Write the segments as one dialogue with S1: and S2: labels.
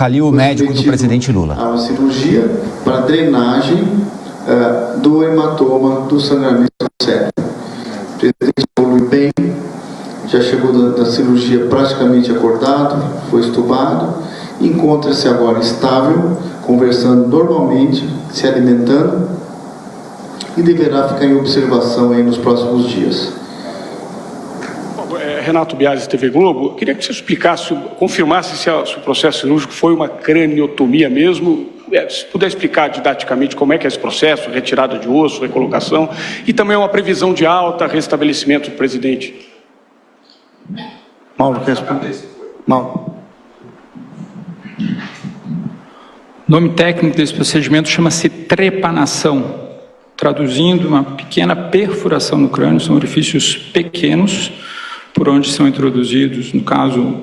S1: Calil, médico do presidente Lula.
S2: Há uma cirurgia para drenagem do hematoma do sangramento do cérebro. O presidente evolui bem, já chegou da cirurgia praticamente acordado, foi estubado, encontra-se agora estável, conversando normalmente, se alimentando e deverá ficar em observação aí nos próximos dias.
S3: Renato Biasi, TV Globo, queria que você explicasse, confirmasse se o processo cirúrgico foi uma craniotomia mesmo, se puder explicar didaticamente como é que é esse processo, retirada de osso, recolocação, e também uma previsão de alta, restabelecimento do presidente.
S2: Mauro, responde. Mauro.
S4: O nome técnico desse procedimento chama-se trepanação. Traduzindo, uma pequena perfuração no crânio, são orifícios pequenos, por onde são introduzidos, no caso,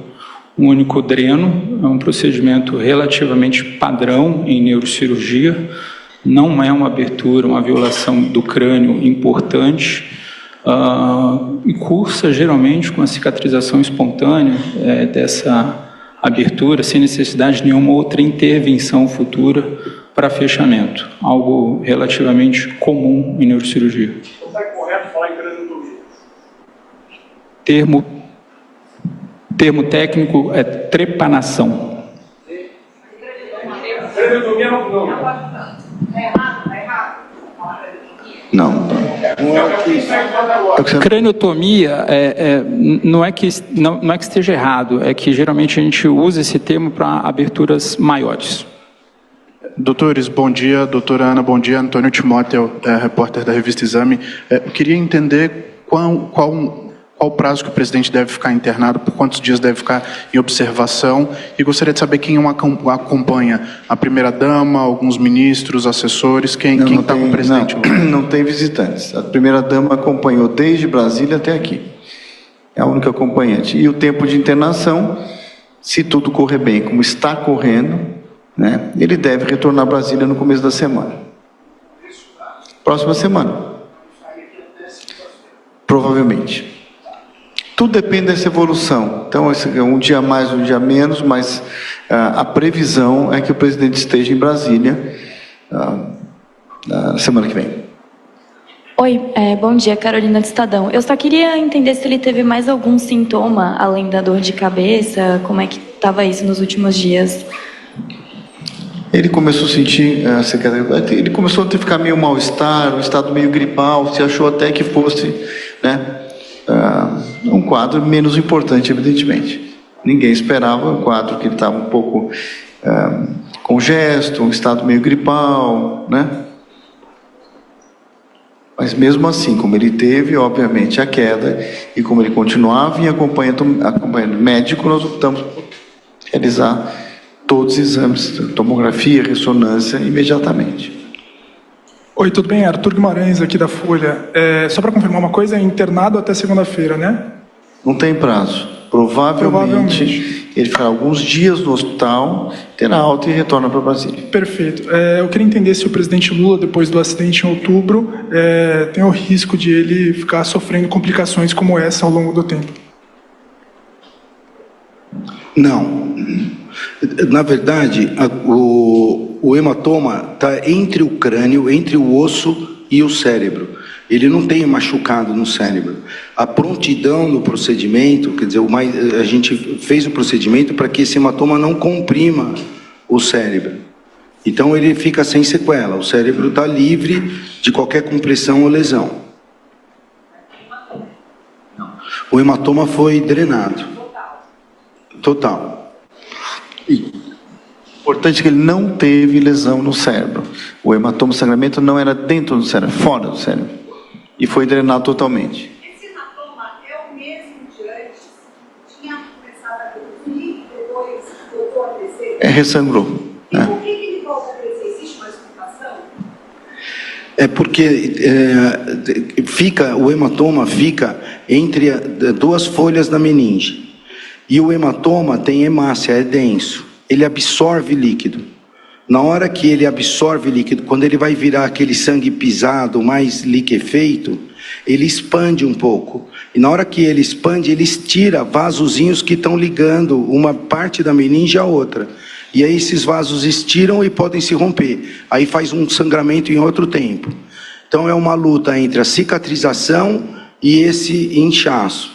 S4: um único dreno. É um procedimento relativamente padrão em neurocirurgia, não é uma abertura, uma violação do crânio importante, e cursa geralmente com a cicatrização espontânea dessa abertura, sem necessidade de nenhuma outra intervenção futura para fechamento, algo relativamente comum em neurocirurgia.
S3: Está correto falar em craniotomia?
S4: Termo técnico é trepanação.
S3: Craniotomia não.
S2: Não.
S4: Craniotomia não é que esteja errado, é que geralmente a gente usa esse termo para aberturas maiores.
S5: Doutores, bom dia. Doutora Ana, bom dia. Antônio Timóteo, repórter da revista Exame. Eu queria entender qual o prazo que o presidente deve ficar internado, por quantos dias deve ficar em observação, e gostaria de saber quem o acompanha. A primeira-dama, alguns ministros, assessores, quem está com o presidente?
S2: Não tem visitantes. A primeira-dama acompanhou desde Brasília até aqui. É a única acompanhante. E o tempo de internação, se tudo correr bem, como está correndo, né, ele deve retornar a Brasília no começo da semana. Próxima semana. Provavelmente. Tudo depende dessa evolução. Então, um dia mais, um dia menos, mas a previsão é que o presidente esteja em Brasília na semana que vem.
S6: Oi, bom dia, Carolina do Estadão. Eu só queria entender se ele teve mais algum sintoma, além da dor de cabeça, como é que estava isso nos últimos dias?
S2: Ele começou a sentir, ele começou a ficar meio mal-estar, um estado meio gripal, se achou até que fosse, né, um quadro menos importante, evidentemente. Ninguém esperava um quadro que ele estava um pouco congesto, um estado meio gripal, né? Mas mesmo assim, como ele teve, obviamente, a queda, e como ele continuava em acompanhamento médico, nós optamos por realizar todos os exames, tomografia, ressonância, imediatamente.
S7: Oi, tudo bem? Arthur Guimarães, aqui da Folha. Só para confirmar uma coisa, é internado até segunda-feira, né?
S2: Não tem prazo. Provavelmente ele ficará alguns dias no hospital, terá alta e retorna para Brasília.
S7: Perfeito. Eu queria entender se o presidente Lula, depois do acidente em outubro, tem o risco de ele ficar sofrendo complicações como essa ao longo do tempo.
S8: Não. Na verdade, o hematoma está entre o crânio, entre o osso e o cérebro. Ele não tem machucado no cérebro. A prontidão no procedimento, quer dizer, a gente fez o procedimento para que esse hematoma não comprima o cérebro. Então ele fica sem sequela, o cérebro está livre de qualquer compressão ou lesão. O hematoma foi drenado. Total.
S2: Importante que ele não teve lesão no cérebro. O hematoma, sangramento não era dentro do cérebro, fora do cérebro. E foi drenado totalmente.
S9: Esse hematoma é o mesmo de antes? Tinha começado a crescer, depois voltou a crescer?
S2: Ressangrou.
S9: E por que ele volta a crescer? Existe uma explicação?
S8: É porque o hematoma fica entre duas folhas da meninge. E o hematoma tem hemácia, é denso. Ele absorve líquido. Na hora que ele absorve líquido, quando ele vai virar aquele sangue pisado, mais liquefeito, ele expande um pouco. E na hora que ele expande, ele estira vasozinhos que estão ligando uma parte da meninge à outra. E aí esses vasos estiram e podem se romper. Aí faz um sangramento em outro tempo. Então é uma luta entre a cicatrização e esse inchaço.